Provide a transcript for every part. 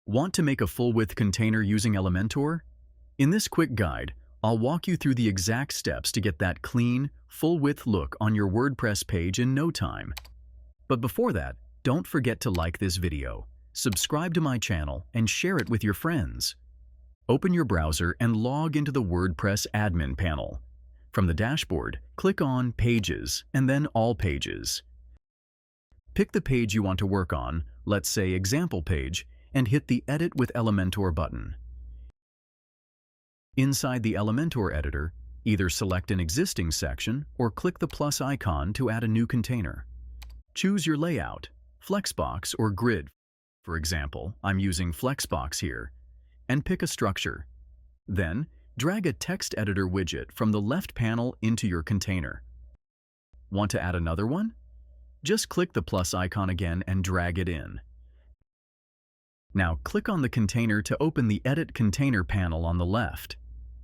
Want to make a full-width container using Elementor? In this quick guide, I'll walk you through the exact steps to get that clean, full-width look on your WordPress page in no time. But before that, don't forget to like this video, subscribe to my channel, and share it with your friends. Open your browser and log into the WordPress admin panel. From the dashboard, click on Pages and then All Pages. Pick the page you want to work on, let's say Example Page, and hit the Edit with Elementor button. Inside the Elementor editor, either select an existing section or click the plus icon to add a new container. Choose your layout, Flexbox or Grid. For example, I'm using Flexbox here, and pick a structure. Then, drag a text editor widget from the left panel into your container. Want to add another one? Just click the plus icon again and drag it in. Now click on the container to open the Edit Container panel on the left.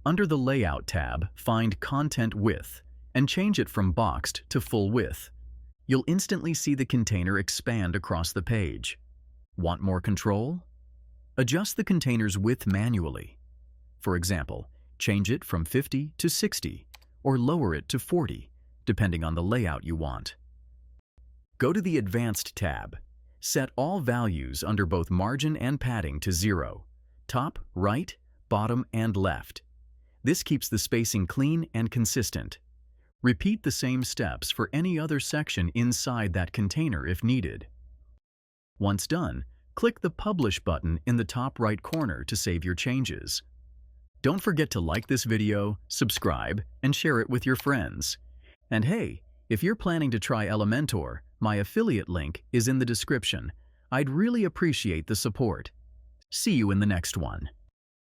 Under the Layout tab, find Content Width and change it from boxed to full width. You'll instantly see the container expand across the page. Want more control? Adjust the container's width manually. For example, change it from 50 to 60 or lower it to 40, depending on the layout you want. Go to the Advanced tab. Set all values under both margin and padding to 0, top, right, bottom, and left. This keeps the spacing clean and consistent. Repeat the same steps for any other section inside that container if needed. Once done, click the Publish button in the top right corner to save your changes. Don't forget to like this video, subscribe, and share it with your friends. And hey, if you're planning to try Elementor, my affiliate link is in the description. I'd really appreciate the support. See you in the next one.